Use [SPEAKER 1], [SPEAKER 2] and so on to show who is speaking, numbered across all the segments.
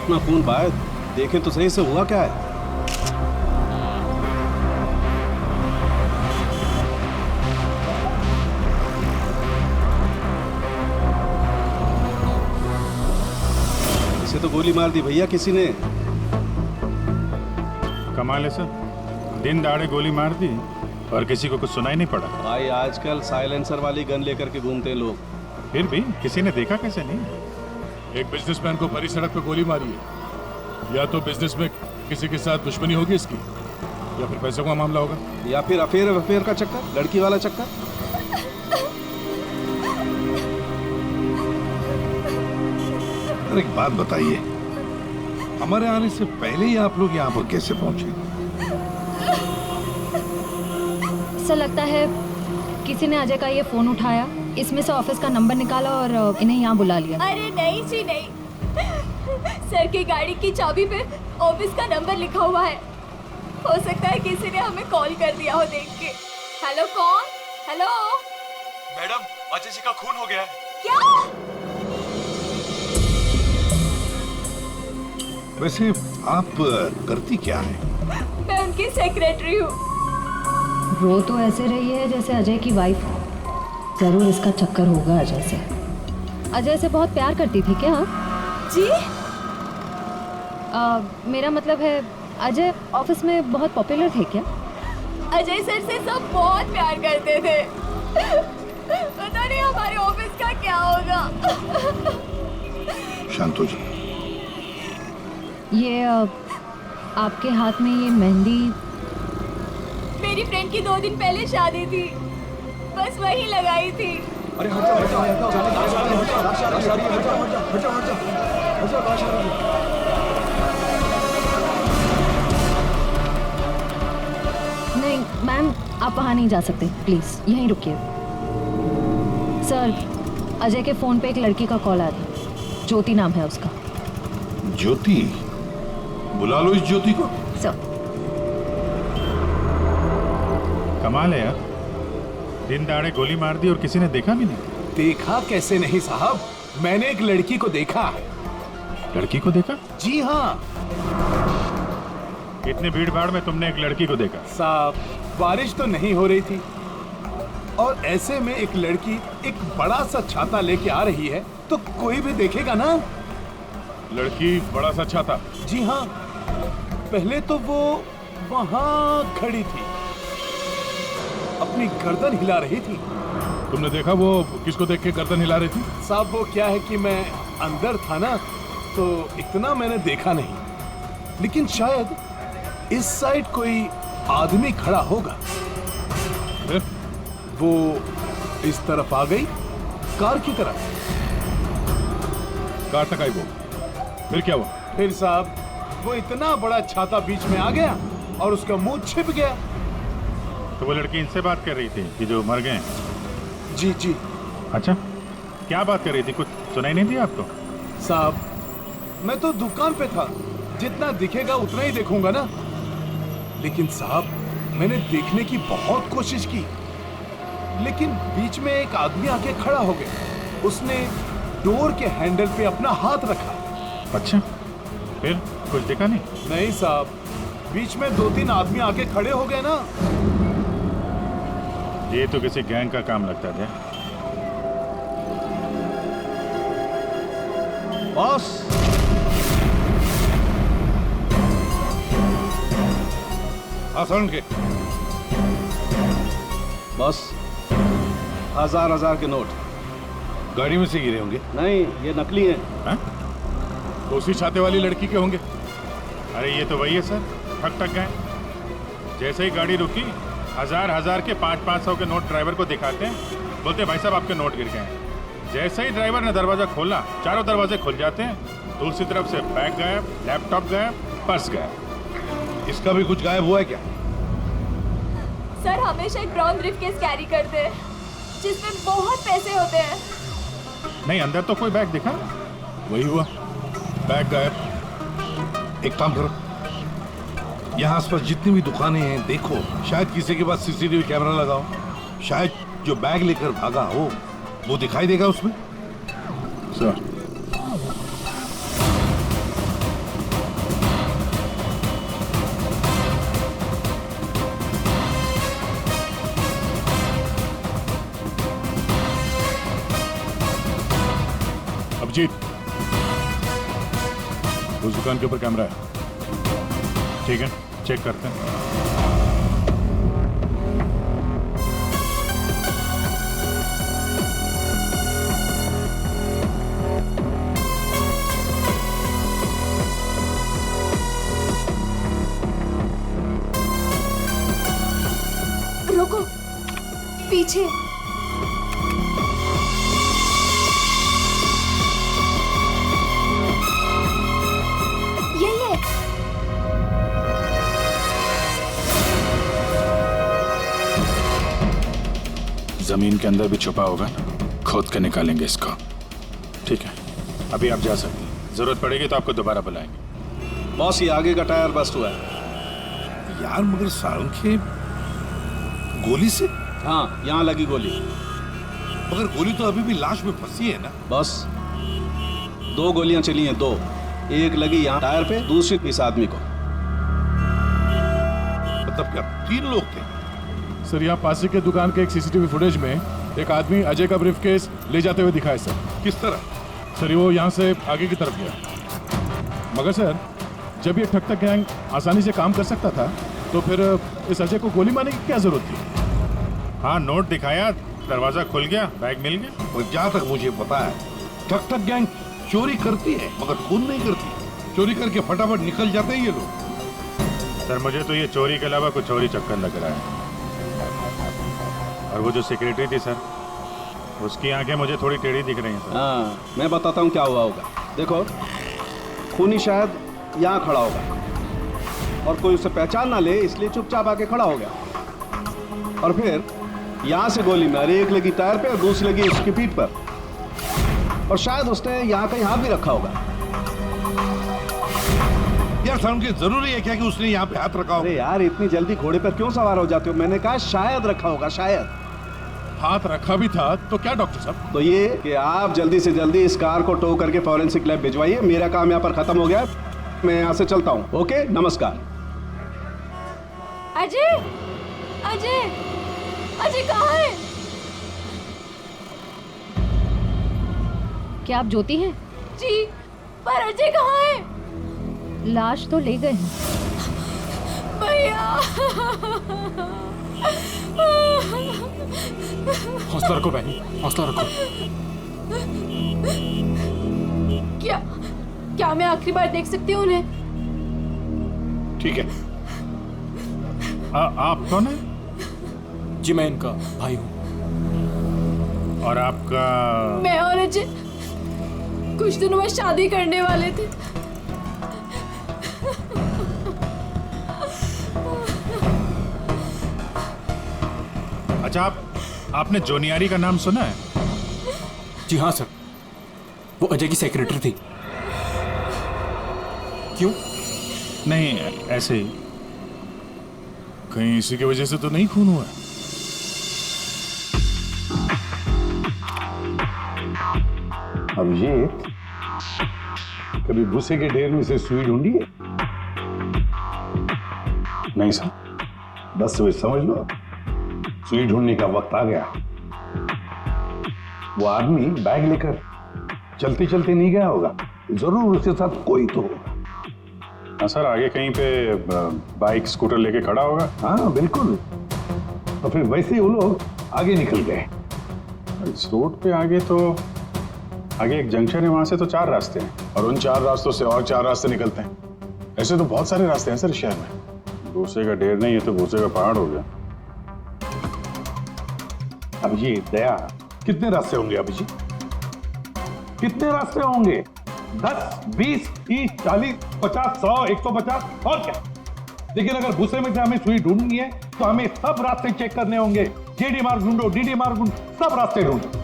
[SPEAKER 1] इतना खून बहाया, देखें तो सही से हुआ क्या है। इसे तो गोली मार दी भैया किसी ने।
[SPEAKER 2] कमाल है सर, दिन दहाड़े गोली मार दी और किसी को कुछ सुनाई नहीं पड़ा।
[SPEAKER 1] भाई आजकल साइलेंसर वाली गन लेकर के घूमते हैं लोग।
[SPEAKER 2] फिर भी किसी ने देखा कैसे नहीं?
[SPEAKER 3] एक बिजनेसमैन को भरी सड़क पे गोली मारी है। या तो बिजनेस में किसी के साथ दुश्मनी होगी इसकी, या फिर पैसों का मामला होगा,
[SPEAKER 1] या फिर अफेयर का चक्कर, लड़की वाला चक्कर।
[SPEAKER 4] एक बात बताइए, हमारे आने से पहले ही आप लोग यहाँ पर कैसे पहुंचे?
[SPEAKER 5] ऐसा लगता है किसी ने अजय का ये फोन उठाया, इसमें से ऑफिस का नंबर निकाला और इन्हें यहाँ बुला लिया।
[SPEAKER 6] अरे नहीं जी नहीं, सर की गाड़ी की चाबी पे ऑफिस का नंबर लिखा हुआ है। हो सकता है किसी ने हमें कॉल कर दिया हो देख के। हेलो कौन? हेलो
[SPEAKER 7] मैडम, अजय जी का खून हो गया है।
[SPEAKER 6] क्या?
[SPEAKER 4] वैसे आप करती क्या है?
[SPEAKER 6] मैं उनकी सेक्रेटरी हूँ।
[SPEAKER 5] रो तो ऐसे रही है जैसे अजय की वाइफ हो। जरूर इसका चक्कर होगा अजय से। अजय से बहुत प्यार करती थी क्या?
[SPEAKER 6] जी?
[SPEAKER 5] मेरा मतलब है अजय ऑफिस में बहुत पॉपुलर थे क्या?
[SPEAKER 6] अजय सर से सब बहुत प्यार करते थे। पता नहीं हमारे ऑफिस का क्या होगा।
[SPEAKER 4] शांतो जी,
[SPEAKER 5] ये आपके हाथ में ये मेहंदी?
[SPEAKER 6] मेरी फ्रेंड की 2 दिन पहले शादी थी, बस वही लगाई थी।
[SPEAKER 7] अरे हट जा,
[SPEAKER 5] नहीं मैम, आप वहाँ नहीं जा सकते, प्लीज यहीं रुकिए। सर, अजय के फोन पे एक लड़की का कॉल आया था, ज्योति नाम है उसका।
[SPEAKER 4] ज्योति? बुला लो इस ज्योति को।
[SPEAKER 5] सर।
[SPEAKER 2] कमाल है यार, दिन दहाड़े गोली मार दी और किसी ने देखा भी नहीं।
[SPEAKER 3] देखा कैसे नहीं साहब, मैंने एक लड़की को देखा।
[SPEAKER 2] लड़की को देखा?
[SPEAKER 3] जी हाँ
[SPEAKER 2] इतने भीड़ भाड़ में तुमने एक लड़की को देखा?
[SPEAKER 3] साहब, बारिश तो नहीं हो रही थी और ऐसे में एक लड़की एक बड़ा सा छाता लेके आ रही है तो कोई भी देखेगा ना।
[SPEAKER 2] लड़की बड़ा सा छाता?
[SPEAKER 3] जी हाँ, पहले तो वो वहां खड़ी थी, अपनी गर्दन हिला रही थी।
[SPEAKER 2] तुमने देखा वो किसको देख के गर्दन हिला रही थी?
[SPEAKER 3] साहब वो क्या है कि मैं अंदर था ना, तो इतना मैंने देखा नहीं, लेकिन शायद इस साइड कोई आदमी खड़ा होगा।
[SPEAKER 2] फिर?
[SPEAKER 3] वो इस तरफ आ गई, कार की तरफ।
[SPEAKER 2] कार तक आई वो, फिर क्या हुआ?
[SPEAKER 3] फिर साहब वो इतना बड़ा छाता बीच में आ गया और उसका मुंह छिप गया।
[SPEAKER 2] तो वो लड़की इनसे बात कर रही थी कि जो मर गए?
[SPEAKER 3] जी जी।
[SPEAKER 2] अच्छा, क्या बात कर रही थी? कुछ सुनाई नहीं दिया आपको?
[SPEAKER 3] साहब मैं तो दुकान पे था, जितना दिखेगा उतना ही देखूंगा ना। लेकिन साहब मैंने देखने की बहुत कोशिश की, लेकिन बीच में एक आदमी आके खड़ा हो गया। उसने डोर के हैंडल पे अपना हाथ रखा।
[SPEAKER 2] अच्छा, फिर कुछ देखा नहीं?
[SPEAKER 3] नहीं साहब, बीच में 2-3 आदमी आके खड़े हो गए ना।
[SPEAKER 2] ये तो किसी गैंग का काम लगता है।
[SPEAKER 1] बॉस,
[SPEAKER 4] आसान के
[SPEAKER 1] बॉस, 1000 के नोट।
[SPEAKER 4] गाड़ी में से गिरे होंगे।
[SPEAKER 1] नहीं, ये नकली हैं।
[SPEAKER 2] हाँ?
[SPEAKER 3] तो उसी छाते वाली लड़की के होंगे।
[SPEAKER 2] अरे ये तो वही है सर, ठक गए। जैसे ही गाड़ी रुकी, 1000 के 500 के नोट ड्राइवर को दिखाते हैं, बोलते भाई साहब आपके नोट गिर गए हैं। जैसे ही ड्राइवर ने दरवाजा खोला, चारों दरवाजे खुल जाते हैं। दूसरी तरफ से बैग गायब, लैपटॉप गायब, पर्स गायब।
[SPEAKER 4] इसका भी कुछ गायब हुआ है क्या?
[SPEAKER 6] सर हमेशा एक ब्राउन ब्रीफकेस कैरी करते हैं जिसमें बहुत पैसे होते हैं।
[SPEAKER 2] नहीं, अंदर तो कोई बैग दिखा?
[SPEAKER 3] वही हुआ, बैग गायब।
[SPEAKER 4] एक काम करो, यहाँ आसपास जितनी भी दुकानें हैं देखो, शायद किसी के पास सीसीटीवी कैमरा लगाओ। शायद जो बैग लेकर भागा हो वो दिखाई देगा उसमें।
[SPEAKER 2] सर, अभिजीत, उस दुकान के ऊपर कैमरा है। ठीक है, चेक करते हैं।
[SPEAKER 6] रुको, पीछे। यही है।
[SPEAKER 2] जमीन के अंदर भी छुपा होगा ना, खोद के निकालेंगे इसको। ठीक है, अभी आप जा सकते हैं। जरूरत पड़ेगी तो आपको दोबारा बुलाएंगे।
[SPEAKER 1] बॉस, ये आगे का टायर बस्ट हुआ है।
[SPEAKER 4] यार मगर सारंग गोली से?
[SPEAKER 1] हाँ, यहाँ लगी गोली।
[SPEAKER 4] मगर गोली तो अभी भी लाश में फंसी है ना।
[SPEAKER 1] बस 2 गोलियां चली हैं, 2। एक लगी यहाँ टायर पे, दूसरी इस आदमी को।
[SPEAKER 4] मतलब क्या 3 लोग थे?
[SPEAKER 2] सर, यहाँ पासी के दुकान के एक सीसीटीवी फुटेज में एक आदमी अजय का ब्रीफकेस ले जाते हुए दिखा है सर।
[SPEAKER 4] किस तरह?
[SPEAKER 2] सर, वो यहाँ से आगे की तरफ गया। मगर सर, जब ये ठग तक गैंग आसानी से काम कर सकता था तो फिर इस अजय को गोली मारने की क्या जरूरत थी? हाँ, नोट दिखाया, दरवाजा खुल गया, बैग मिल गया।
[SPEAKER 4] और जहाँ तक मुझे पता है ठग गैंग चोरी करती है मगर खून नहीं करती। चोरी करके फटाफट निकल जाते हैं ये लोग।
[SPEAKER 2] सर, मुझे तो ये चोरी के अलावा कुछ और ही चक्कर लग रहा है। और वो जो सेक्रेटरी थी सर, उसकी आंखें मुझे थोड़ी टेढ़ी दिख रही हैं सर।
[SPEAKER 1] हाँ, मैं बताता हूँ क्या हुआ होगा। देखो, खूनी शायद यहाँ खड़ा होगा और कोई उसे पहचान ना ले, इसलिए चुपचाप आके खड़ा हो गया। और फिर यहाँ से गोली मारी, एक लगी टायर पे और दूसरी लगी उसकी पीठ पर। और शायद उसने यहाँ कहीं हाथ भी रखा होगा।
[SPEAKER 4] यार सारंग, जरूरी है क्या कि उसने यहाँ पे हाथ रखा हो?
[SPEAKER 1] अरे यार, इतनी जल्दी घोड़े पर क्यों सवार हो जाते हो? मैंने कहा शायद रखा होगा, शायद।
[SPEAKER 2] हाथ रखा भी था तो क्या डॉक्टर साहब?
[SPEAKER 1] तो ये कि आप जल्दी से जल्दी इस कार को टो करके फॉरेंसिक लैब भिजवाइए। मेरा काम यहाँ पर खत्म हो गया, मैं यहाँ से चलता हूँ। ओके, नमस्कार।
[SPEAKER 6] अजय, अजय, अजय कहाँ है?
[SPEAKER 5] क्या आप ज्योति हैं?
[SPEAKER 6] जी, पर अजय कहाँ है?
[SPEAKER 5] लाश तो ले गए हैं।
[SPEAKER 6] भैया,
[SPEAKER 7] हौसला रखो बहन, हौसला रखो।
[SPEAKER 6] क्या मैं आखिरी बार देख सकती हूँ उन्हें?
[SPEAKER 4] ठीक है।
[SPEAKER 2] आप कौन है?
[SPEAKER 7] जी, मैं इनका भाई हूँ।
[SPEAKER 2] और आपका?
[SPEAKER 6] मैं और अजय कुछ दिनों में शादी करने वाले थे।
[SPEAKER 2] अच्छा, आपने जोनियारी का नाम सुना है?
[SPEAKER 7] जी हाँ सर, वो अजय की सेक्रेटरी थी। क्यों?
[SPEAKER 2] नहीं, ऐसे ही। कहीं इसी की वजह से तो नहीं खून हुआ?
[SPEAKER 4] अभिजीत, कभी भूसे के ढेर में से सुई ढूंढी है?
[SPEAKER 2] नहीं सर।
[SPEAKER 4] बस वे समझ लो, सुई ढूंढने का वक्त आ गया। वो आदमी बैग लेकर चलते चलते नहीं गया होगा, जरूर उसके साथ कोई तो होगा।
[SPEAKER 2] हाँ सर, आगे कहीं पे बाइक स्कूटर लेके खड़ा होगा।
[SPEAKER 4] हाँ बिल्कुल। तो फिर वैसे ही वो लोग आगे निकल गए।
[SPEAKER 2] इस रोड पे आगे तो आगे एक जंक्शन है, वहां से तो 4 रास्ते हैं और उन 4 रास्तों से और 4 रास्ते निकलते हैं। ऐसे तो बहुत सारे रास्ते हैं सर शहर में। भूसे का ढेर नहीं है तो भूसे का पहाड़ हो गया।
[SPEAKER 4] अभिजीत, दया, कितने रास्ते होंगे अभिजीत? कितने रास्ते होंगे? 10, 20, 30, 40, 50, 100, 150 और क्या? लेकिन अगर भूसे में से हमें सुई ढूंढनी है तो हमें सब रास्ते चेक करने होंगे। जेडी मार्ग ढूंढो, डीडी मार्ग ढूंढो, सब रास्ते ढूंढो।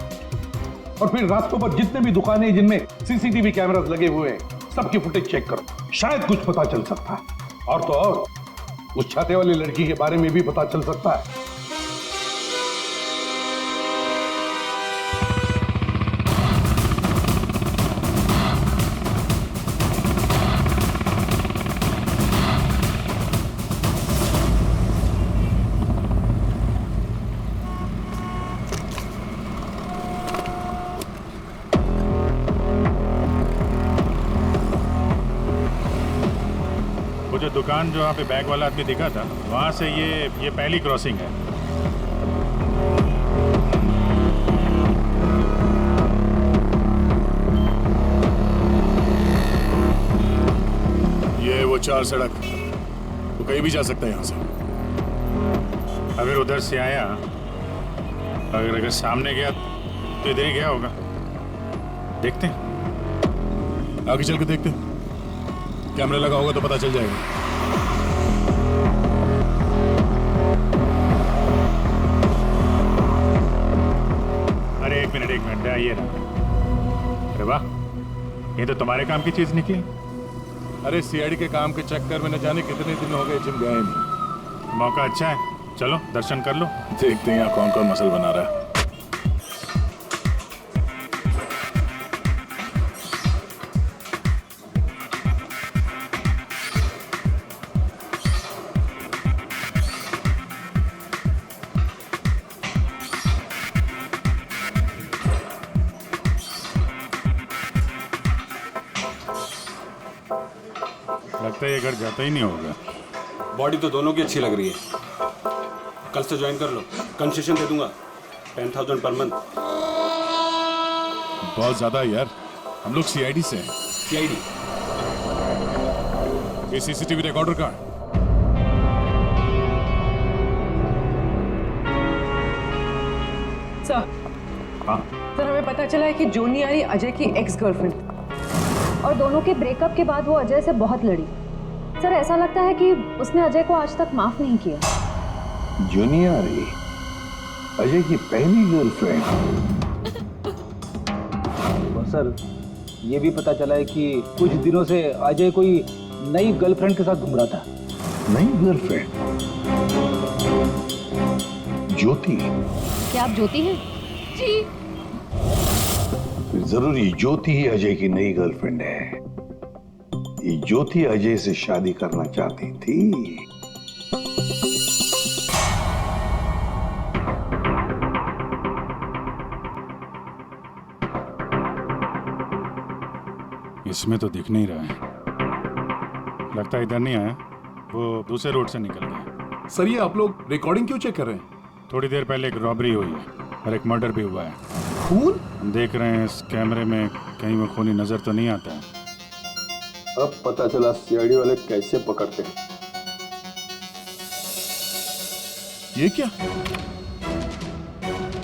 [SPEAKER 4] और फिर रास्तों पर जितने भी दुकानें जिनमें सीसीटीवी कैमरास लगे हुए हैं, सबकी फुटेज चेक करो, शायद कुछ पता चल सकता है। और तो और उस छाते वाली लड़की के बारे में भी पता चल सकता है।
[SPEAKER 2] दुकान जो वहाँ पे बैग वाला आदमी दिखा था, वहाँ से ये पहली क्रॉसिंग है।
[SPEAKER 8] ये वो 4 सड़क, वो कहीं भी जा सकता है यहाँ से।
[SPEAKER 2] अगर उधर से आया, अगर सामने गया तो इधर ही गया होगा। देखते हैं।
[SPEAKER 8] आगे चल के देखते हैं। कैमरा लगा होगा तो पता चल जाएगा।
[SPEAKER 2] अरे एक मिनट ये रहा। अरे वाह, ये तो तुम्हारे काम की चीज निकली।
[SPEAKER 8] अरे सीआईडी के काम के चक्कर में न जाने कितने दिन हो गए जिम गए नहीं।
[SPEAKER 2] मौका अच्छा है, चलो दर्शन कर लो।
[SPEAKER 8] देखते हैं यहाँ कौन कौन मसल बना रहा है।
[SPEAKER 2] लगता है ये घर जाता ही नहीं होगा।
[SPEAKER 7] बॉडी तो दोनों की अच्छी लग रही है। कल से ज्वाइन कर लो, कंसेशन दे दूंगा 10,000 पर मंथ।
[SPEAKER 8] बहुत ज्यादा है यार, हम लोग सीआईडी से हैं।
[SPEAKER 7] सीआईडी
[SPEAKER 8] ये सीसीटीवी रिकॉर्डर कहाँ है?
[SPEAKER 9] सर, सर हमें पता चला है कि जोनी यारी अजय की एक्स गर्लफ्रेंड,
[SPEAKER 5] और दोनों के ब्रेकअप के बाद वो अजय से बहुत लड़ी। सर ऐसा लगता है कि उसने अजय को आज तक माफ नहीं किया।
[SPEAKER 4] जूनियारी अजय की पहली गर्लफ्रेंड।
[SPEAKER 10] और सर ये भी पता चला है कि कुछ दिनों से अजय कोई नई गर्लफ्रेंड के साथ घूम रहा था।
[SPEAKER 4] नई गर्लफ्रेंड? ज्योति?
[SPEAKER 5] क्या आप ज्योति हैं?
[SPEAKER 6] जी।
[SPEAKER 4] जरूरी ज्योति ही अजय की नई गर्लफ्रेंड है। ये ज्योति अजय से शादी करना चाहती थी।
[SPEAKER 2] इसमें तो दिख नहीं रहा है। लगता है इधर नहीं आया, वो दूसरे रोड से निकल गया।
[SPEAKER 3] सर ये आप लोग रिकॉर्डिंग क्यों चेक कर रहे हैं?
[SPEAKER 2] थोड़ी देर पहले एक रॉबरी हुई है और एक मर्डर भी हुआ है।
[SPEAKER 3] खून?
[SPEAKER 2] हम देख रहे हैं इस कैमरे में कहीं वो खूनी नजर तो नहीं आता है।
[SPEAKER 1] अब पता चला सीआईडी वाले कैसे पकड़ते हैं।
[SPEAKER 8] ये क्या?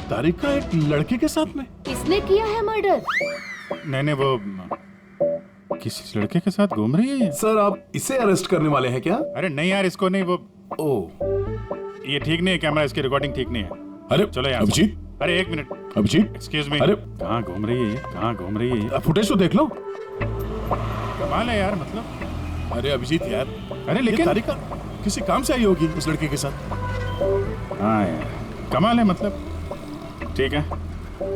[SPEAKER 8] तारिका एक लड़के के साथ में?
[SPEAKER 6] किसने किया है मर्डर?
[SPEAKER 2] नहीं वो किसी लड़के के साथ घूम रही है ये।
[SPEAKER 3] सर आप इसे अरेस्ट करने वाले हैं क्या?
[SPEAKER 2] अरे नहीं यार, इसको नहीं। वो ये ठीक नहीं है, कैमरा इसकी रिकॉर्डिंग ठीक नहीं है।
[SPEAKER 8] अरे
[SPEAKER 2] चलो यार।
[SPEAKER 8] अभिजीत,
[SPEAKER 2] अरे एक मिनट,
[SPEAKER 8] अभिजीत,
[SPEAKER 2] एक्सक्यूज मी।
[SPEAKER 8] अरे
[SPEAKER 2] कहाँ घूम रही है ये? कहाँ घूम रही है ये?
[SPEAKER 8] फुटेज तो देख लो।
[SPEAKER 2] कमाल है यार, मतलब।
[SPEAKER 8] अरे अभिजीत यार,
[SPEAKER 2] अरे
[SPEAKER 8] ये
[SPEAKER 2] लेकिन
[SPEAKER 8] तारिका किसी काम से आई होगी उस लड़के के साथ।
[SPEAKER 2] हाँ यार, कमाल है मतलब। ठीक है,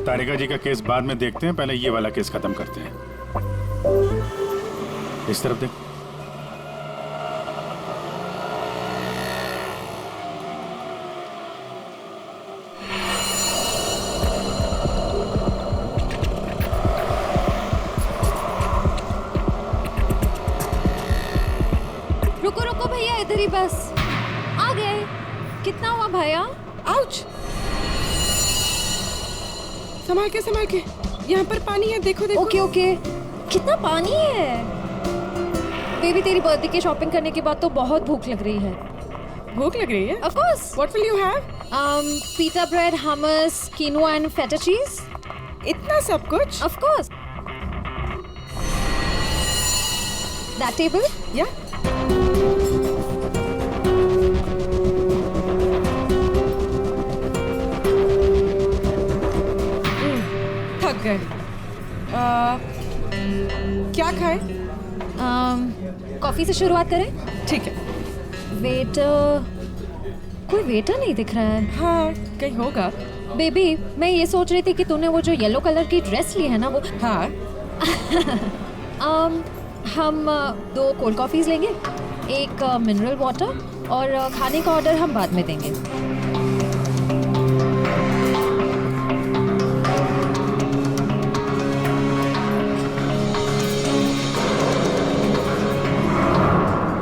[SPEAKER 2] तारिका जी का केस बाद में देखते हैं, पहले ये वाला केस खत्म करते हैं। इस तरफ देख।
[SPEAKER 5] रुको रुको भैया, इधर ही बस। आ गए। कितना हुआ भैया?
[SPEAKER 9] आउच! संभाल के, यहाँ पर पानी है, देखो देखो।
[SPEAKER 5] Okay okay. कितना पानी है? बेबी तेरी बर्थडे की शॉपिंग करने के बाद तो बहुत भूख लग रही है।
[SPEAKER 9] भूख लग रही है?
[SPEAKER 5] Of course.
[SPEAKER 9] What will you have?
[SPEAKER 5] Pita bread, hummus, quinoa and feta cheese.
[SPEAKER 9] इतना सब कुछ?
[SPEAKER 5] Of course. That table?
[SPEAKER 9] Yeah. थक गए। क्या खाए?
[SPEAKER 5] कॉफी से शुरुआत करें?
[SPEAKER 9] ठीक है।
[SPEAKER 5] वेटर, कोई वेटर नहीं दिख रहा है।
[SPEAKER 9] हाँ कहीं होगा।
[SPEAKER 5] बेबी मैं ये सोच रही थी कि तूने वो जो येलो कलर की ड्रेस ली है ना वो।
[SPEAKER 9] हाँ।
[SPEAKER 5] हम 2 कोल्ड कॉफीज लेंगे, 1 मिनरल वाटर, और खाने का ऑर्डर हम बाद में देंगे।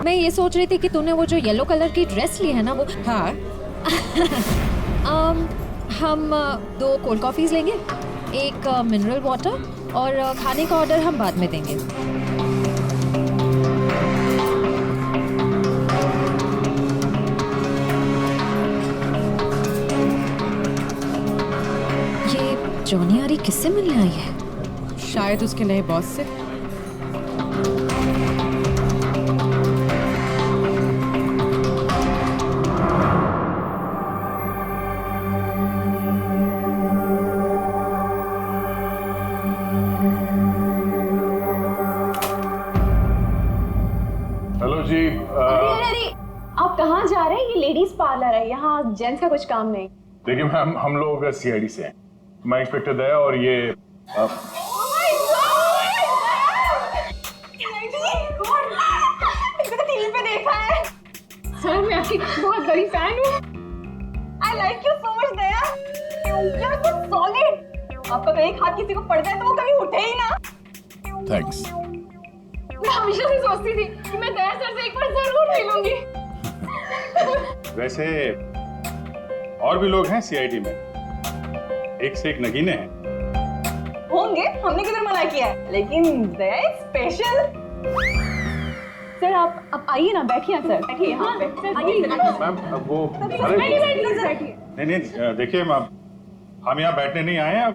[SPEAKER 5] मैं ये सोच रही थी कि तूने वो जो येलो कलर की ड्रेस ली है ना वो।
[SPEAKER 9] हाँ
[SPEAKER 5] हम 2 कोल्ड कॉफीज लेंगे, एक मिनरल वाटर, और खाने का ऑर्डर हम बाद में देंगे। ये जॉनी आरी किससे मिलने आई है?
[SPEAKER 9] शायद उसके नए बॉस से।
[SPEAKER 8] हेलो जी।
[SPEAKER 6] अरे आप कहाँ जा रहे हैं? ये लेडीज पार्लर है, यहाँ जेंट्स का कुछ काम नहीं।
[SPEAKER 8] देखिए मैम, हम लोग सीआईडी से हैं। मैं इंस्पेक्टर दया और ये
[SPEAKER 6] टीवी पे देखा है सर, मैं आपकी बहुत बड़ी फैन हूँ। I like you so much Daya, you are so solid. आपका तो एक हाथ किसी को पड़ जाए तो वो कभी उठे ही ना।
[SPEAKER 8] थैंक्स।
[SPEAKER 6] मैं हमेशा से सोचती थी कि मैं दया सर से एक बार जरूर मिलूंगी।
[SPEAKER 2] वैसे और भी लोग हैं सीआईडी में, एक से एक नगीने हैं।
[SPEAKER 6] होंगे, हमने किधर मना किया है, लेकिन दया स्पेशल। सर आप आइए ना, बैठिए सर, बैठिए यहाँ पे।
[SPEAKER 2] मैम वो नहीं नहीं, देखिए मैम, हम यहाँ बैठने नहीं आए हैं,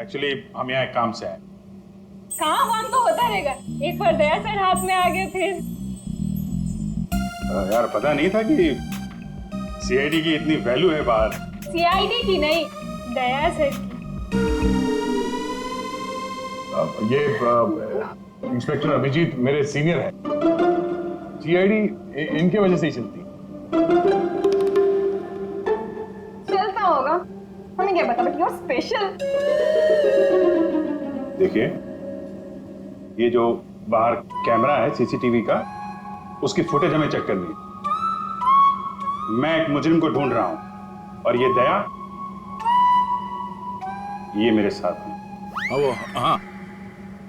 [SPEAKER 2] एक्चुअली हम यहाँ एक काम से आए।
[SPEAKER 6] काम तो होता रहेगा, एक बार दया सर हाथ में आ गए फिर।
[SPEAKER 2] यार पता नहीं था कि सीआईडी की इतनी वैल्यू है बाहर।
[SPEAKER 6] सीआईडी की नहीं, दया सर की।
[SPEAKER 8] ये इंस्पेक्टर अभिजीत मेरे सीनियर हैं। सीआईडी इनके वजह से ही चलती।
[SPEAKER 6] चलता होगा, हमें क्या पता, बट यू आर स्पेशल।
[SPEAKER 2] देखिए, ये जो बाहर कैमरा है सीसीटीवी का, उसकी फुटेज हमें चेक करनी है। मैं एक मुजरिम को ढूंढ रहा हूं और ये दया ये मेरे साथ है।
[SPEAKER 8] हाँ,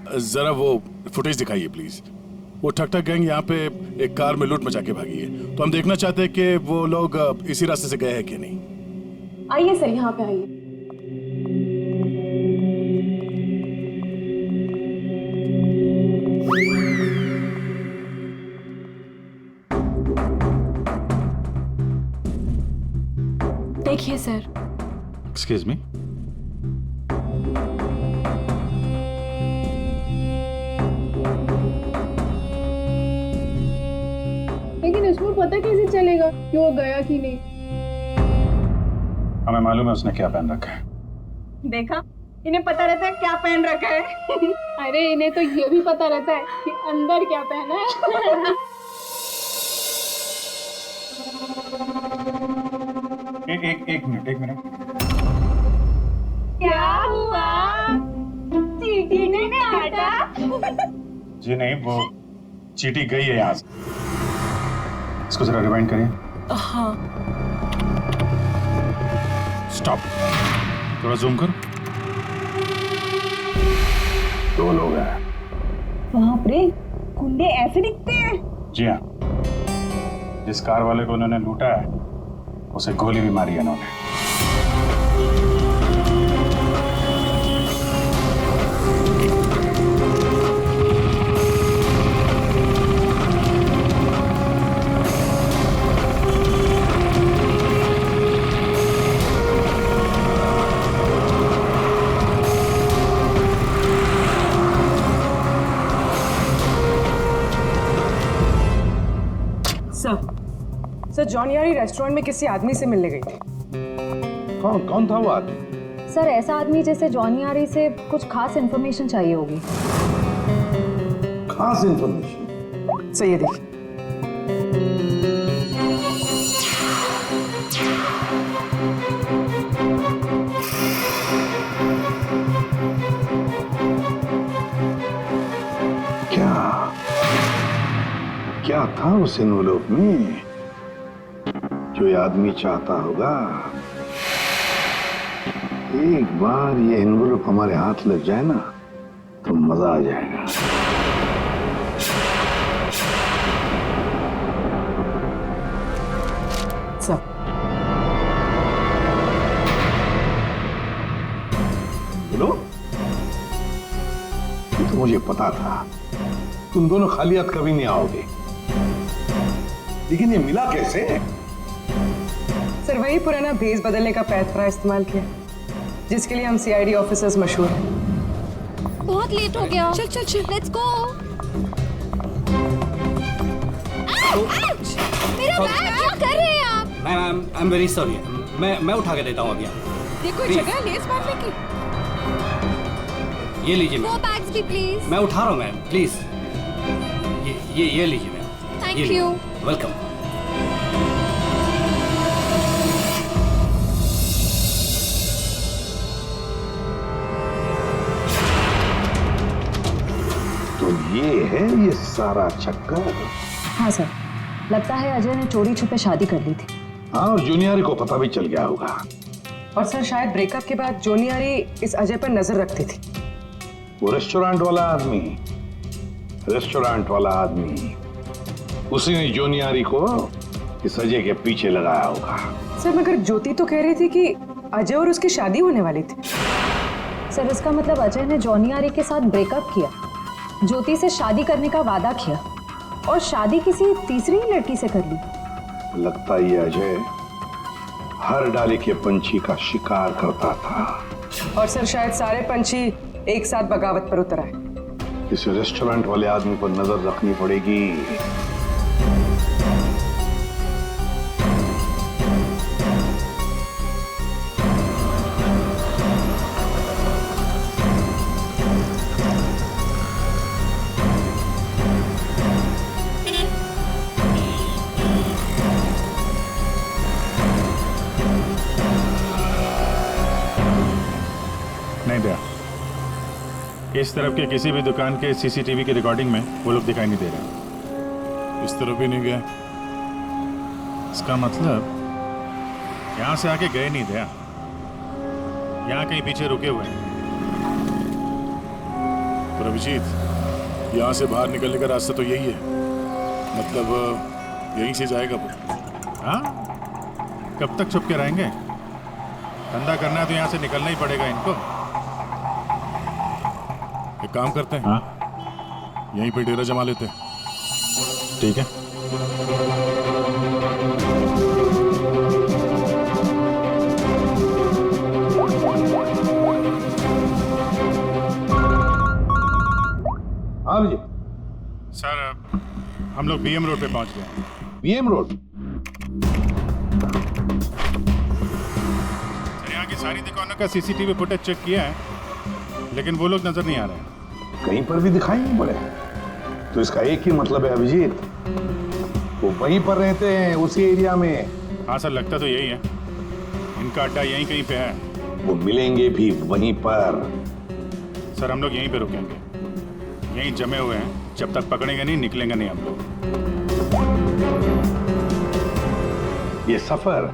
[SPEAKER 8] जरा वो फुटेज दिखाइए प्लीज। वो ठक ठक गैंग यहाँ पे एक कार में लूट मचा के भागी है, तो हम देखना चाहते हैं कि वो लोग इसी रास्ते से गए हैं कि नहीं।
[SPEAKER 6] आइए सर, यहाँ पे आइए। देखिए सर।
[SPEAKER 2] Excuse me.
[SPEAKER 6] लेकिन इसको पता कैसे चलेगा कि वो गया कि नहीं?
[SPEAKER 2] हमें मालूम है उसने क्या पहन रखा है।
[SPEAKER 6] देखा, इन्हें पता रहता है क्या पहन रखा है। अरे इन्हें तो ये भी पता रहता है कि अंदर क्या पहना है।
[SPEAKER 2] एक मिनट।
[SPEAKER 6] क्या हुआ? चीटी ने काटा?
[SPEAKER 2] जी नहीं, वो चीटी गई है यहाँ से। इसको जरा रिवाइंड करिए।
[SPEAKER 6] हाँ।
[SPEAKER 2] स्टॉप, थोड़ा जूम करो। 2 लोग हैं।
[SPEAKER 6] बाप रे, गुंडे ऐसे दिखते हैं?
[SPEAKER 2] जी हाँ, जिस कार वाले को उन्होंने लूटा है उसे गोली भी मारी है इन्होंने।
[SPEAKER 9] सर जॉनी आरी रेस्टोरेंट में किसी आदमी से मिलने गई थी।
[SPEAKER 4] कौन था वो आदमी?
[SPEAKER 5] सर ऐसा आदमी जैसे जॉनी आरी से कुछ खास इन्फॉर्मेशन चाहिए होगी।
[SPEAKER 4] खास इंफॉर्मेशन?
[SPEAKER 9] सही है, देखिए।
[SPEAKER 4] क्या था उस एनवेलप में जो ये आदमी चाहता होगा? एक बार ये एनवेलप हमारे हाथ लग जाए ना तो मजा आ जाएगा।
[SPEAKER 9] सर।
[SPEAKER 4] बोलो, तो मुझे पता था तुम दोनों खाली हाथ कभी नहीं आओगे, लेकिन ये मिला कैसे?
[SPEAKER 9] सर वही पुराना भेस बदलने का पैतरा इस्तेमाल किया जिसके लिए हम सीआईडी ऑफिसर्स मशहूर हैं।
[SPEAKER 6] बहुत लेट हो गया। चल चल चल, लेट्स गो। मेरा बैग क्या कर रहे हैं आप?
[SPEAKER 7] Ma'am I am very sorry, मैं उठा के देता हूँ अभी।
[SPEAKER 9] देखो जगह है लेस बांधने की।
[SPEAKER 7] ये लीजिए
[SPEAKER 6] वो
[SPEAKER 7] मैम,
[SPEAKER 6] बैग्स भी प्लीज।
[SPEAKER 7] मैं उठा रहा हूँ मैम, प्लीज। ये लीजिए मैम।
[SPEAKER 6] Thank you.
[SPEAKER 7] वेलकम।
[SPEAKER 4] तो ये है ये सारा चक्कर।
[SPEAKER 5] हाँ सर, लगता है अजय ने चोरी छुपे शादी कर ली थी।
[SPEAKER 4] हाँ, और जूनियर को पता भी चल गया होगा।
[SPEAKER 9] और सर शायद ब्रेकअप के बाद जोनियारी इस अजय पर नजर रखती थी।
[SPEAKER 4] वो रेस्टोरेंट वाला आदमी, उसी ने जूनियरी को इस अजय के पीछे लगाया होगा।
[SPEAKER 9] सर मगर ज्योति तो कह रही थी कि अजय और उसकी शादी होने वाली थी।
[SPEAKER 5] सर इसका मतलब अजय ने जॉनी के साथ ब्रेकअप किया, ज्योति से शादी करने का वादा किया और शादी किसी तीसरी लड़की से कर ली।
[SPEAKER 4] लगता ये अजय हर डाले के पंछी का शिकार करता था।
[SPEAKER 9] और सर शायद सारे पंछी एक साथ बगावत पर उतर आए।
[SPEAKER 4] इस रेस्टोरेंट वाले आदमी पर नजर रखनी पड़ेगी।
[SPEAKER 2] नहीं दया, इस तरफ के किसी भी दुकान के सीसीटीवी की रिकॉर्डिंग में वो लोग दिखाई नहीं दे रहे।
[SPEAKER 8] इस तरफ भी नहीं गया।
[SPEAKER 2] इसका मतलब यहाँ से आके गए नहीं दया, यहाँ कहीं पीछे रुके हुए हैं।
[SPEAKER 8] पर अभिजीत, यहाँ से बाहर निकलने का रास्ता तो यही है, मतलब यहीं से जाएगा वो।
[SPEAKER 2] हाँ, कब तक छुप के रहेंगे? धंधा करना है तो यहाँ से निकलना ही पड़ेगा इनको।
[SPEAKER 8] एक काम करते हैं,
[SPEAKER 2] हाँ,
[SPEAKER 8] यहीं पे डेरा जमा लेते हैं।
[SPEAKER 2] ठीक है।
[SPEAKER 4] हाँ जी
[SPEAKER 2] सर, हम लोग बीएम रोड पे पहुंच गए हैं।
[SPEAKER 4] BM road.
[SPEAKER 2] सर यहाँ की सारी दुकानों का सीसीटीवी फुटेज चेक किया है, लेकिन वो लोग नजर नहीं आ रहे हैं।
[SPEAKER 4] कहीं पर भी दिखाई नहीं पड़े। तो इसका एक ही मतलब है अभिजीत, वो वहीं पर रहते हैं, उसी एरिया में।
[SPEAKER 2] हाँ सर, लगता तो यही है। इनका अड्डा यहीं कहीं पे है।
[SPEAKER 4] वो मिलेंगे भी वहीं पर।
[SPEAKER 2] सर हम लोग यहीं पे रुकेंगे, यहीं जमे हुए हैं। जब तक पकड़ेंगे नहीं, निकलेंगे नहीं हम लोग।
[SPEAKER 4] ये सफर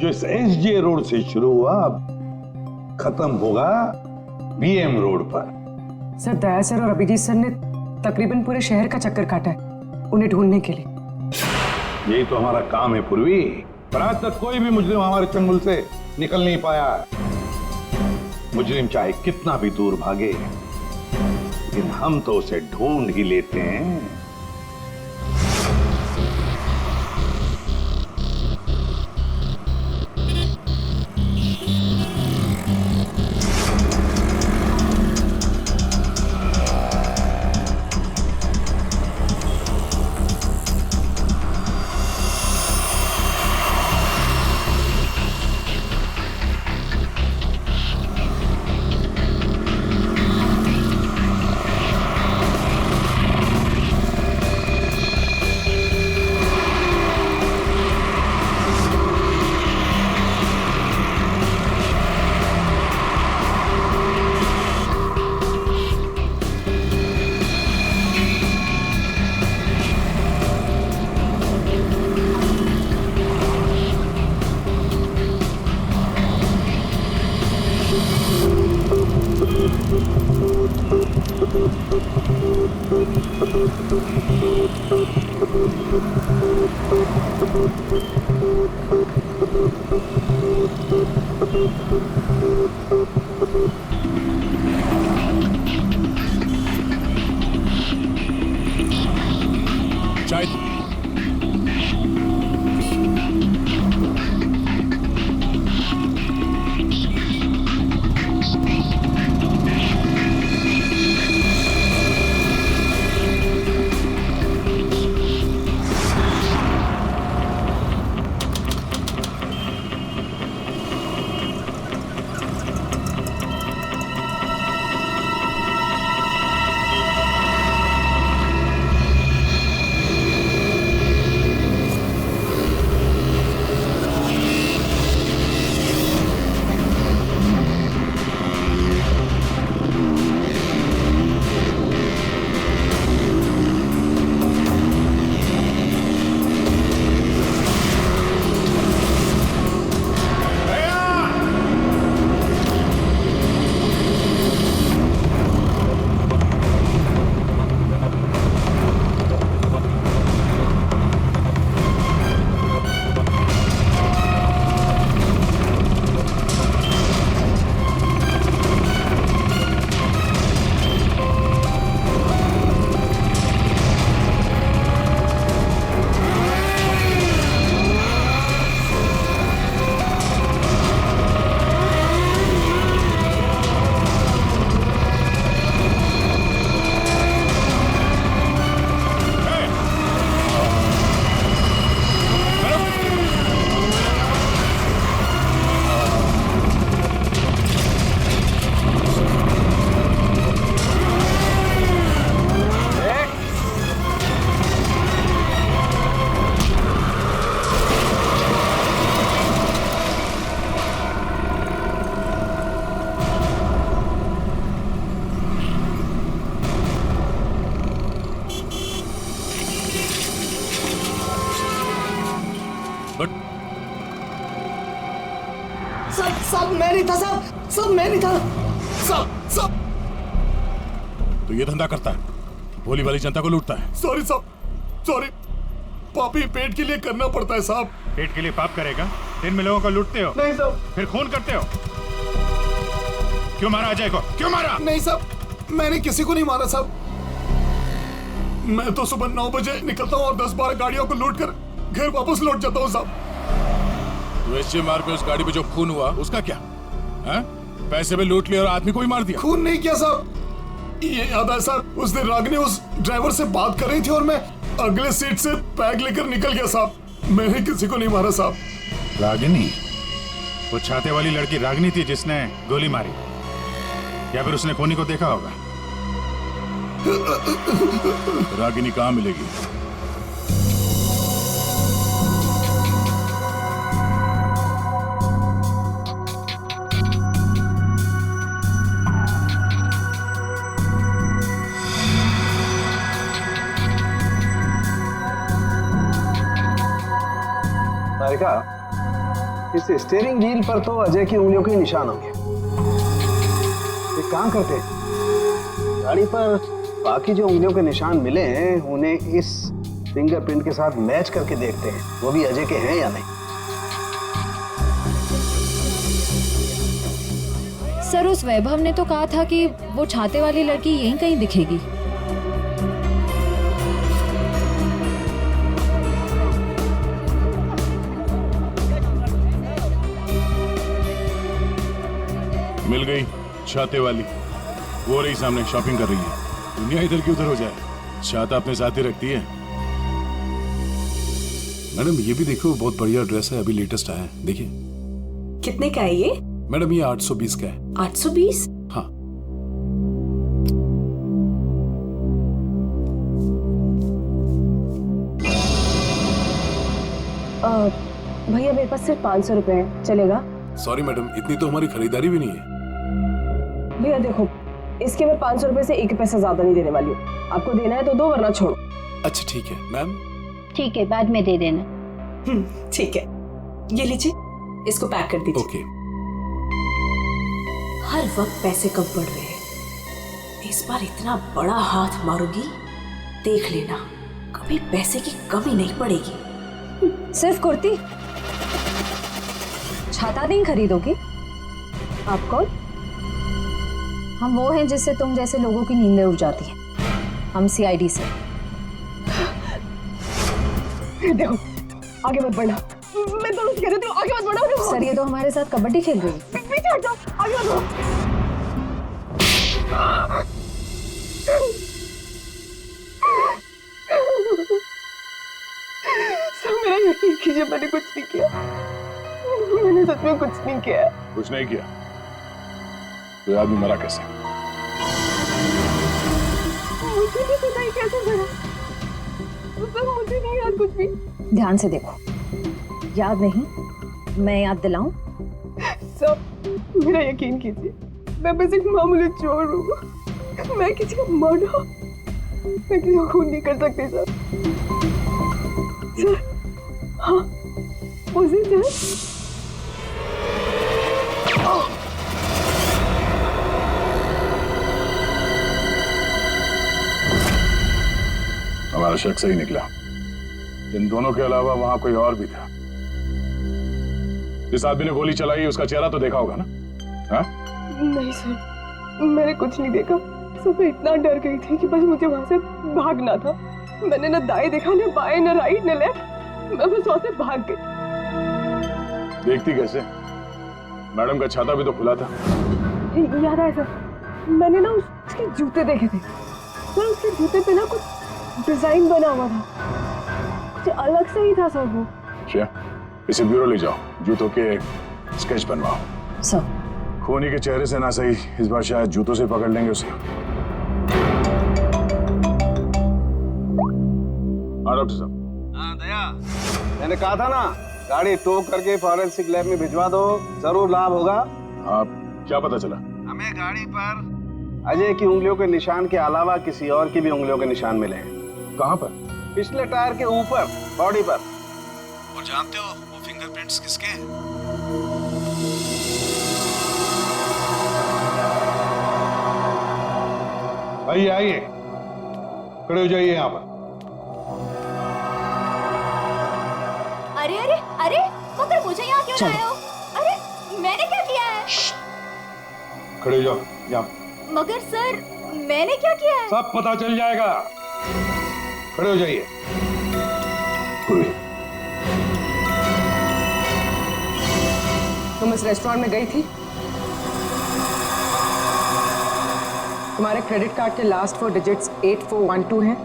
[SPEAKER 4] जो इस एसजे रोड से शुरू हुआ, अब खत्म होगा बीएम रोड पर।
[SPEAKER 9] सर दया सर और अभिजीत सर ने तकरीबन पूरे शहर का चक्कर काटा है उन्हें ढूंढने के लिए।
[SPEAKER 4] यही तो हमारा काम है पूर्वी, पर आज तक कोई भी मुजरिम हमारे चंगुल से निकल नहीं पाया। मुजरिम चाहे कितना भी दूर भागे, लेकिन हम तो उसे ढूंढ ही लेते हैं।
[SPEAKER 8] चाय
[SPEAKER 3] सब मैं नहीं था साहब, सब मैं नहीं था सब।
[SPEAKER 8] तो ये धंधा करता है, भोली वाली जनता को लूटता है।
[SPEAKER 3] सॉरी साहब, सॉरी। पापी पेट के लिए करना पड़ता है साहब।
[SPEAKER 2] पेट के लिए पाप करेगा? दिन में लोगों को लूटते हो?
[SPEAKER 3] नहीं साहब।
[SPEAKER 2] फिर खून करते हो? क्यों मारा अजय को? क्यों मारा?
[SPEAKER 3] नहीं साहब, मैंने किसी को नहीं मारा साहब। मैं तो सुबह 9 बजे निकलता हूँ और 10-12 गाड़ियों को लूट कर घर वापस लौट जाता हूँ साहब।
[SPEAKER 8] तो एसजे मार्ग पे उस गाड़ी पे जो खून हुआ उसका क्या है? पैसे में लूट लिया और आदमी को ही मार दिया।
[SPEAKER 3] खून नहीं किया साहब, ये याद है साहब, उस दिन रागिनी उस ड्राइवर से बात कर रही थी और मैं अगले सीट से बैग लेकर निकल गया साहब। मैंने किसी को नहीं मारा साहब।
[SPEAKER 2] रागिनी? वो छाते वाली लड़की रागिनी थी जिसने गोली मारी, या फिर उसने खूनी को देखा होगा?
[SPEAKER 8] रागिनी कहाँ मिलेगी?
[SPEAKER 1] सारिका, इस स्टीयरिंग व्हील पर तो अजय की उंगलियों के निशान होंगे। एक काम करते हैं, गाड़ी पर बाकी जो उंगलियों के निशान मिले हैं उन्हें इस फिंगरप्रिंट के साथ मैच करके देखते हैं, वो भी अजय के हैं या नहीं।
[SPEAKER 5] सर, उस वैभव ने तो कहा था कि वो छाते वाली लड़की यहीं कहीं दिखेगी।
[SPEAKER 8] मिल गई छाते वाली, वो रही सामने, शॉपिंग कर रही है। दुनिया इधर की उधर हो जाए, छाता अपने साथ ही रखती है।
[SPEAKER 3] मैडम ये भी देखो, बहुत बढ़िया ड्रेस है, अभी लेटेस्ट आया है, देखिए।
[SPEAKER 11] कितने का है ये?
[SPEAKER 3] मैडम ये 820 का है।
[SPEAKER 11] 820?
[SPEAKER 3] हाँ।
[SPEAKER 9] भैया मेरे पास सिर्फ 500 रुपए है, चलेगा?
[SPEAKER 3] सॉरी मैडम, इतनी तो हमारी खरीदारी भी नहीं है।
[SPEAKER 9] भैया देखो, इसके मैं 500 रुपए से 1 पैसा ज्यादा नहीं देने वाली हूँ। आपको देना है तो दो, वरना छोड़ो।
[SPEAKER 3] अच्छा ठीक है मैम।
[SPEAKER 12] ठीक है, बाद में दे देना।
[SPEAKER 11] ठीक है, ये लीजिए, इसको पैक कर दीजिए।
[SPEAKER 3] ओके।
[SPEAKER 11] हर वक्त पैसे कम पड़ रहे हैं, इस बार इतना बड़ा हाथ मारूंगी, देख लेना, कभी पैसे की कमी नहीं पड़ेगी।
[SPEAKER 5] सिर्फ कुर्ती? छाता नहीं खरीदोगी? आप कौन? हम वो हैं जिससे तुम जैसे लोगों की नींदें उड़ जाती हैं। हम सीआईडी से।
[SPEAKER 9] देखो, आगे मत बढ़ना। मैं दोनों से कह रही हूँ, आगे मत बढ़ो।
[SPEAKER 5] सर, ये तो हमारे साथ कबड्डी खेल रही है।
[SPEAKER 9] पीछे हट जाओ, आगे मत बढ़ो। सर, मेरा यकीन कीजिए, मैंने कुछ नहीं किया। मैंने सच में कुछ नहीं किया।
[SPEAKER 8] कुछ नहीं किया तो आदमी मरा कैसे?
[SPEAKER 9] मुझे नहीं पता ये कैसे मरा। सर, मुझे नहीं याद कुछ भी।
[SPEAKER 5] ध्यान से देखो। याद नहीं? मैं याद दिलाऊं?
[SPEAKER 9] सर, मेरा यकीन कीजिए, मैं बस एक मामूली चोर हूँ। मैं किसी का मर्डर, मैं किसी को खून नहीं कर सकती सर। सर, हाँ, उसी दिन
[SPEAKER 8] हमारा शक सही निकला। इन दोनों के अलावा वहां कोई और भी था। जिस आदमी ने गोली चलाई उसका चेहरा तो देखा होगा ना? हाँ?
[SPEAKER 9] नहीं सर, मैंने कुछ नहीं देखा। सर, मैं इतना डर गई थी कि बस मुझे वहां से भागना था। मैंने न दाएं देखा, न बाएं, न राइट, न लेफ्ट। मैं बस वहां से भाग गई।
[SPEAKER 8] देखती कैसे? मैडम का छाता भी तो खुला था।
[SPEAKER 9] याद आया सर, मैंने ना उसके जूते देखे थे। सर, उसके जूते पे ना कुछ डिजाइन बना हुआ था, कुछ अलग से ही था सर वो।
[SPEAKER 8] क्या? इसे ब्यूरो ले जाओ, जूतों के स्केच बनवाओ।
[SPEAKER 5] सर,
[SPEAKER 8] खूनी के चेहरे से ना सही, इस बार शायद जूतों से पकड़ लेंगे उसे। हाँ डॉक्टर साहब।
[SPEAKER 1] हाँ दया, मैंने कहा था ना, गाड़ी टो करके फॉरेंसिक लैब में भिजवा दो, जरूर लाभ होगा।
[SPEAKER 8] हाँ, क्या पता चला?
[SPEAKER 1] हमें गाड़ी पर अजय की उंगलियों के निशान के अलावा किसी और की भी उंगलियों के निशान मिले हैं।
[SPEAKER 8] कहाँ पर?
[SPEAKER 1] पिछले टायर के ऊपर, बॉडी पर। और जानते हो वो फिंगरप्रिंट्स किसके हैं?
[SPEAKER 4] आइए आइए, खड़े हो जाइए यहाँ पर।
[SPEAKER 6] अरे अरे अरे, मगर मुझे यहाँ क्यों लाए हो? अरे मैंने क्या किया है?
[SPEAKER 4] खड़े हो जाओ यहाँ।
[SPEAKER 6] मगर सर, मैंने क्या किया है?
[SPEAKER 4] सब पता चल जाएगा। खड़े हो जाइए।
[SPEAKER 9] तुम इस रेस्टोरेंट में गई थी? तुम्हारे क्रेडिट कार्ड के लास्ट 4 डिजिट्स 8412 हैं?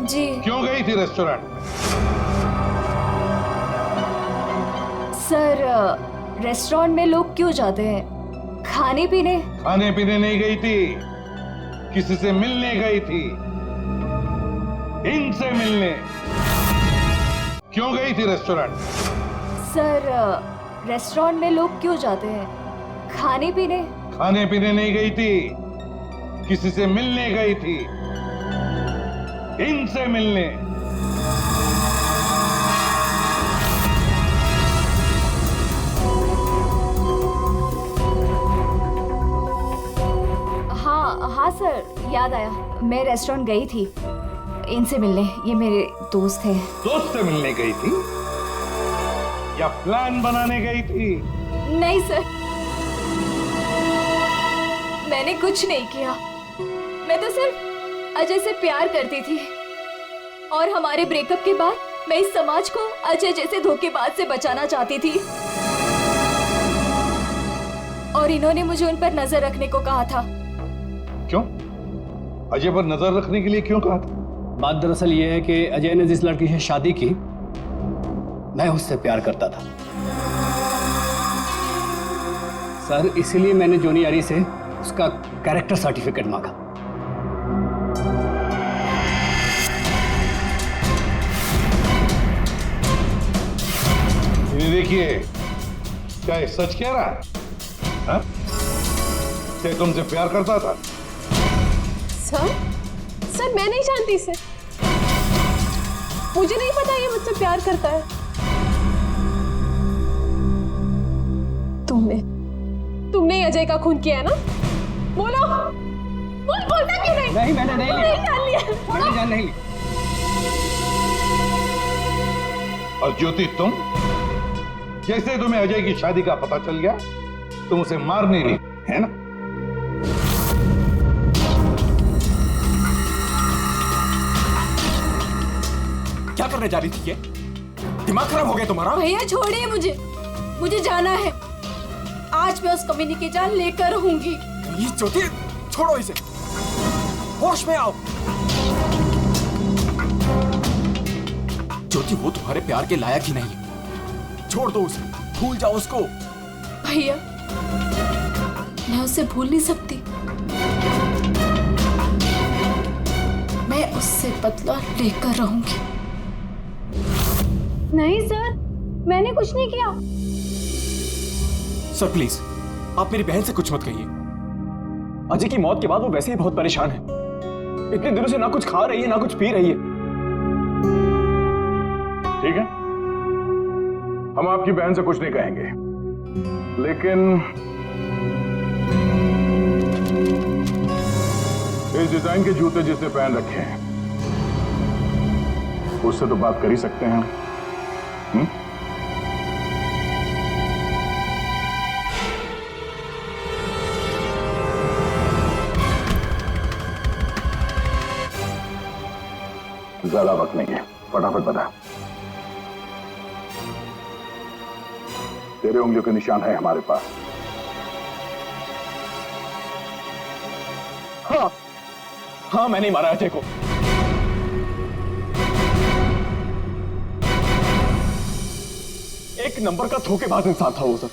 [SPEAKER 6] जी।
[SPEAKER 4] क्यों गई थी रेस्टोरेंट में?
[SPEAKER 6] सर, रेस्टोरेंट में लोग क्यों जाते हैं? खाने पीने?
[SPEAKER 4] खाने पीने नहीं गई थी, किसी से मिलने गई थी। इनसे मिलने। क्यों गई थी रेस्टोरेंट?
[SPEAKER 6] सर, रेस्टोरेंट में लोग क्यों जाते हैं? खाने पीने?
[SPEAKER 4] खाने पीने नहीं गई थी, किसी से मिलने गई थी। इनसे मिलने।
[SPEAKER 6] हाँ सर, याद आया। मैं रेस्टोरेंट गई थी इनसे मिलने। ये मेरे दोस्त हैं।
[SPEAKER 4] दोस्त से मिलने गई थी या प्लान बनाने गई थी?
[SPEAKER 6] नहीं सर, मैंने कुछ नहीं किया। मैं तो सिर्फ अजय से प्यार करती थी, और हमारे ब्रेकअप के बाद मैं इस समाज को अजय जैसे धोखेबाज से बचाना चाहती थी। और इन्होंने मुझे उन पर नजर रखने को कहा था।
[SPEAKER 4] क्यों? अजय पर नजर रखने के लिए क्यों कहा था?
[SPEAKER 10] बात दरअसल ये है कि अजय ने जिस लड़की से शादी की, मैं उससे प्यार करता था सर। इसीलिए मैंने जोनी आरी से उसका कैरेक्टर सर्टिफिकेट मांगा।
[SPEAKER 4] ये देखिए, क्या ये सच कह रहा है? हाँ? क्या तुमसे प्यार करता था?
[SPEAKER 9] सर, मैं नहीं जानती इसे। मुझे नहीं पता ये मुझसे प्यार करता है। तुमने अजय का खून किया है ना? बोलो, बोलता क्यों नहीं?
[SPEAKER 10] नहीं, मैंने नहीं लिया।
[SPEAKER 9] जान लिया।
[SPEAKER 10] मैंने जान नहीं ली।
[SPEAKER 4] और ज्योति, जैसे तुम्हें अजय की शादी का पता चल गया तुम उसे मारने नहीं, है ना?
[SPEAKER 13] क्या करने जा रही थी ये? दिमाग खराब हो गया तुम्हारा?
[SPEAKER 6] भैया छोड़िए मुझे जाना है। आज मैं उस कमीनी की जान लेकर रहूंगी।
[SPEAKER 13] ये ज्योति, छोड़ो इसे, होश में आओ। ज्योति, वो तुम्हारे प्यार के लायक ही नहीं है। छोड़ दो उसे, भूल जाओ उसको।
[SPEAKER 6] भैया मैं उसे भूल नहीं सकती। मैं उससे बदला लेकर रहूंगी।
[SPEAKER 5] नहीं सर, मैंने कुछ नहीं किया।
[SPEAKER 13] सर प्लीज, आप मेरी बहन से कुछ मत कहिए। अजय की मौत के बाद वो वैसे ही बहुत परेशान है। इतने दिनों से ना कुछ खा रही है ना कुछ पी रही है।
[SPEAKER 8] ठीक है, हम आपकी बहन से कुछ नहीं कहेंगे, लेकिन इस डिजाइन के जूते जिसने पहन रखे हैं उससे तो बात कर ही सकते हैं। ज्यादा वक्त नहीं है, फटाफट बता। तेरे उंगलियों के निशान है हमारे पास।
[SPEAKER 13] हाँ, मैंने ही मारा अजय को। एक नंबर का धोखेबाज इंसान था वो सर।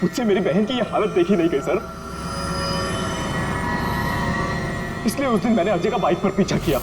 [SPEAKER 13] मुझसे मेरी बहन की ये हालत देखी नहीं गई सर, इसलिए उस दिन मैंने अजय का बाइक पर पीछा किया।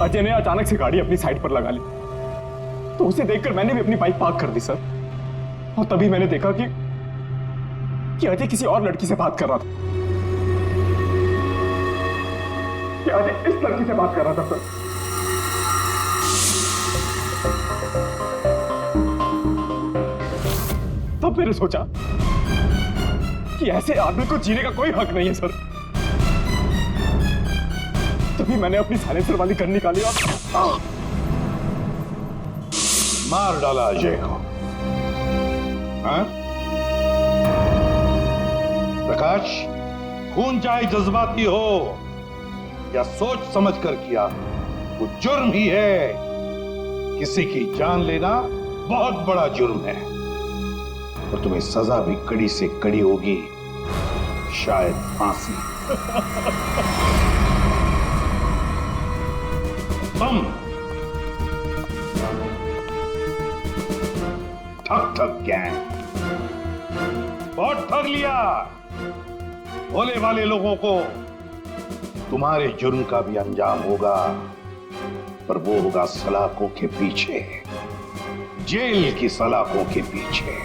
[SPEAKER 13] अजय ने अचानक से गाड़ी अपनी साइड पर लगा ली, तो उसे देखकर मैंने भी अपनी बाइक पार्क कर दी सर। और तभी मैंने देखा कि अजय किसी और लड़की से बात कर रहा था। कि अजय इस लड़की से बात कर रहा था सर। तब मैंने सोचा कि ऐसे आदमी को जीने का कोई हक नहीं है सर। तभी मैंने अपनी साइलेंसर वाली गन निकाली और
[SPEAKER 4] मार डाला अजय को। हाँ? प्रकाश, खून चाहे जज्बाती हो या सोच समझ कर किया, वो जुर्म ही है। किसी की जान लेना बहुत बड़ा जुर्म है और तुम्हें सजा भी कड़ी से कड़ी होगी, शायद फांसी। तुम ठग गैंग, बहुत ठग लिया। भोले वाले लोगों को तुम्हारे जुर्म का भी अंजाम होगा, पर वो होगा सलाखों के पीछे, जेल की सलाखों के पीछे।